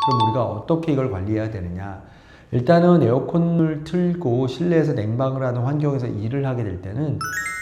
그럼 우리가 어떻게 이걸 관리해야 되느냐? 일단은 에어컨을 틀고 실내에서 냉방을 하는 환경에서 일을 하게 될 때는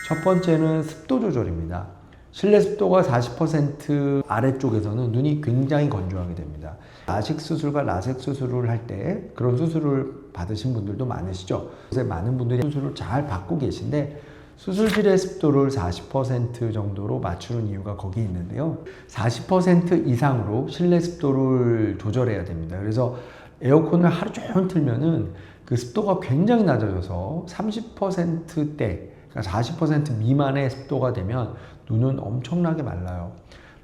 첫 번째는 습도 조절입니다. 실내 습도가 40% 아래쪽에서는 눈이 굉장히 건조하게 됩니다. 라식 수술과 라섹 수술을 할 때 그런 수술을 받으신 분들도 많으시죠. 요새 많은 분들이 수술을 잘 받고 계신데 수술실의 습도를 40% 정도로 맞추는 이유가 거기 있는데요. 40% 이상으로 실내 습도를 조절해야 됩니다. 그래서 에어컨을 하루 종일 틀면은 그 습도가 굉장히 낮아져서 30%대, 그러니까 40% 미만의 습도가 되면 눈은 엄청나게 말라요.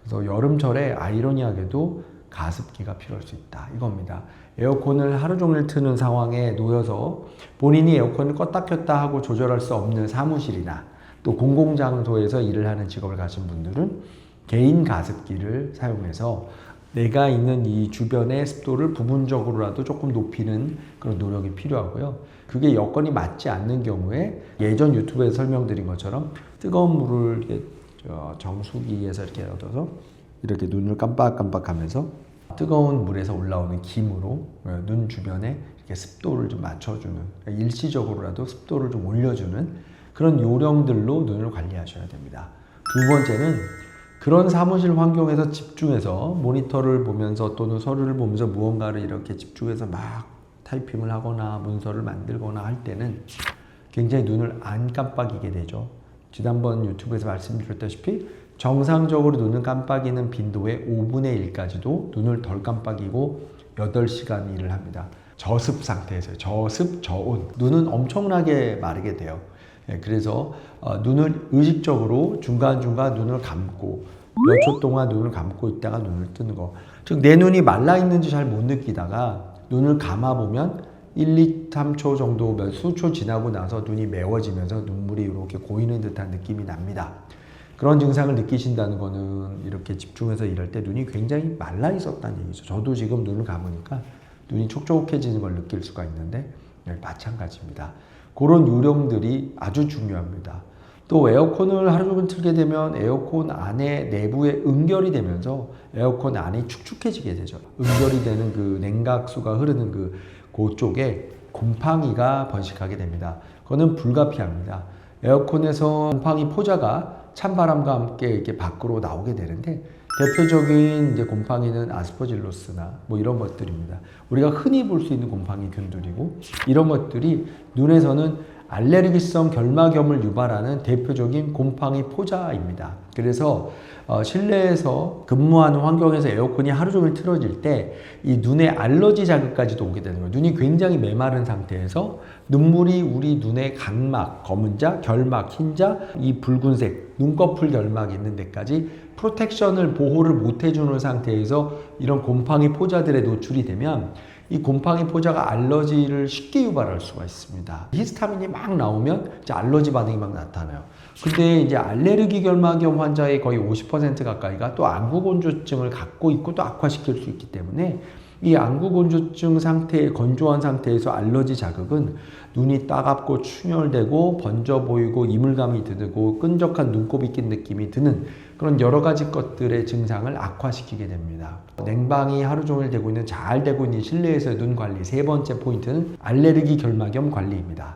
그래서 여름철에 아이러니하게도 가습기가 필요할 수 있다 이겁니다. 에어컨을 하루 종일 트는 상황에 놓여서 본인이 에어컨을 껐다 켰다 하고 조절할 수 없는 사무실이나 또 공공장소에서 일을 하는 직업을 가진 분들은 개인 가습기를 사용해서 내가 있는 이 주변의 습도를 부분적으로라도 조금 높이는 그런 노력이 필요하고요. 그게 여건이 맞지 않는 경우에 예전 유튜브에서 설명드린 것처럼 뜨거운 물을 이렇게 정수기에서 이렇게 얻어서 이렇게 눈을 깜빡깜빡하면서 뜨거운 물에서 올라오는 김으로 눈 주변에 이렇게 습도를 좀 맞춰주는, 일시적으로라도 습도를 좀 올려주는 그런 요령들로 눈을 관리하셔야 됩니다. 두 번째는 그런 사무실 환경에서 집중해서 모니터를 보면서 또는 서류를 보면서 무언가를 이렇게 집중해서 막 타이핑을 하거나 문서를 만들거나 할 때는 굉장히 눈을 안 깜빡이게 되죠. 지난번 유튜브에서 말씀드렸다시피 정상적으로 눈을 깜빡이는 빈도의 5분의 1까지도 눈을 덜 깜빡이고 8시간 일을 합니다. 저습 상태에서요. 저습, 저온. 눈은 엄청나게 마르게 돼요. 그래서 눈을 의식적으로 중간중간 눈을 감고 몇 초 동안 눈을 감고 있다가 눈을 뜨는 거. 즉 내 눈이 말라 있는지 잘 못 느끼다가 눈을 감아보면 1, 2, 3초 정도 수초 지나고 나서 눈이 매워지면서 눈물이 이렇게 고이는 듯한 느낌이 납니다. 그런 증상을 느끼신다는 거는 이렇게 집중해서 일할 때 눈이 굉장히 말라 있었다는 얘기죠. 저도 지금 눈을 감으니까 눈이 촉촉해지는 걸 느낄 수가 있는데 마찬가지입니다. 그런 요령들이 아주 중요합니다. 또 에어컨을 하루 종일 틀게 되면 에어컨 안에 내부에 응결이 되면서 에어컨 안이 축축해지게 되죠. 응결이 되는 그 냉각수가 흐르는 그쪽에 곰팡이가 번식하게 됩니다. 그거는 불가피합니다. 에어컨에서 곰팡이 포자가 찬바람과 함께 이렇게 밖으로 나오게 되는데 대표적인 이제 곰팡이는 아스퍼질로스나 뭐 이런 것들입니다. 우리가 흔히 볼 수 있는 곰팡이균들이고 이런 것들이 눈에서는 알레르기성 결막염을 유발하는 대표적인 곰팡이 포자입니다. 그래서 실내에서 근무하는 환경에서 에어컨이 하루 종일 틀어질 때 이 눈에 알러지 자극까지도 오게 되는 거예요. 눈이 굉장히 메마른 상태에서 눈물이 우리 눈의 각막, 검은 자, 결막, 흰자, 이 붉은색 눈꺼풀 결막이 있는 데까지 프로텍션을 보호를 못 해주는 상태에서 이런 곰팡이 포자들에 노출이 되면 이 곰팡이 포자가 알러지를 쉽게 유발할 수가 있습니다. 히스타민이 막 나오면 이제 알러지 반응이 막 나타나요. 근데 이제 알레르기 결막염 환자의 거의 50% 가까이가 또 안구건조증을 갖고 있고 또 악화시킬 수 있기 때문에 이 안구건조증 상태의 건조한 상태에서 알러지 자극은 눈이 따갑고 충혈되고 번져 보이고 이물감이 드고 끈적한 눈곱이 낀 느낌이 드는 그런 여러 가지 것들의 증상을 악화시키게 됩니다. 냉방이 하루 종일 되고 있는 잘 되고 있는 실내에서의 눈 관리 세 번째 포인트는 알레르기 결막염 관리입니다.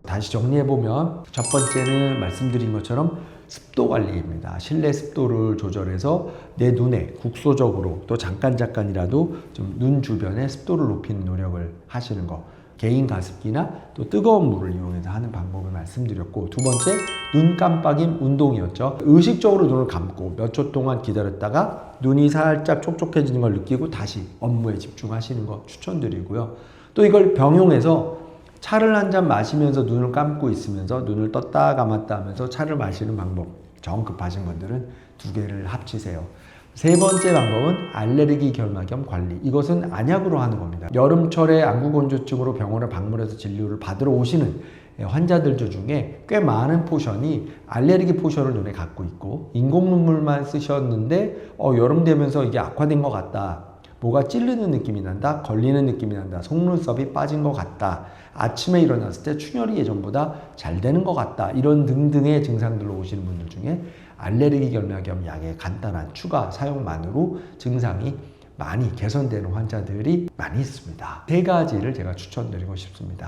다시 정리해보면 첫 번째는 말씀드린 것처럼 습도 관리입니다. 실내 습도를 조절해서 내 눈에 국소적으로 또 잠깐이라도 좀 눈 주변의 습도를 높이는 노력을 하시는 거. 개인 가습기나 또 뜨거운 물을 이용해서 하는 방법을 말씀드렸고 두 번째 눈 깜빡임 운동이었죠. 의식적으로 눈을 감고 몇 초 동안 기다렸다가 눈이 살짝 촉촉해지는 걸 느끼고 다시 업무에 집중하시는 거 추천드리고요. 또 이걸 병용해서 차를 한 잔 마시면서 눈을 감고 있으면서 눈을 떴다 감았다 하면서 차를 마시는 방법, 정 급하신 분들은 두 개를 합치세요. 세 번째 방법은 알레르기 결막염 관리. 이것은 안약으로 하는 겁니다. 여름철에 안구건조증으로 병원을 방문해서 진료를 받으러 오시는 환자들 중에 꽤 많은 포션이 알레르기 포션을 눈에 갖고 있고 인공눈물만 쓰셨는데 여름 되면서 이게 악화된 것 같다. 뭐가 찌르는 느낌이 난다, 걸리는 느낌이 난다, 속눈썹이 빠진 것 같다, 아침에 일어났을 때 충혈이 예전보다 잘 되는 것 같다, 이런 등등의 증상들로 오시는 분들 중에 알레르기 결막염 약의 간단한 추가 사용만으로 증상이 많이 개선되는 환자들이 많이 있습니다. 세 가지를 제가 추천드리고 싶습니다.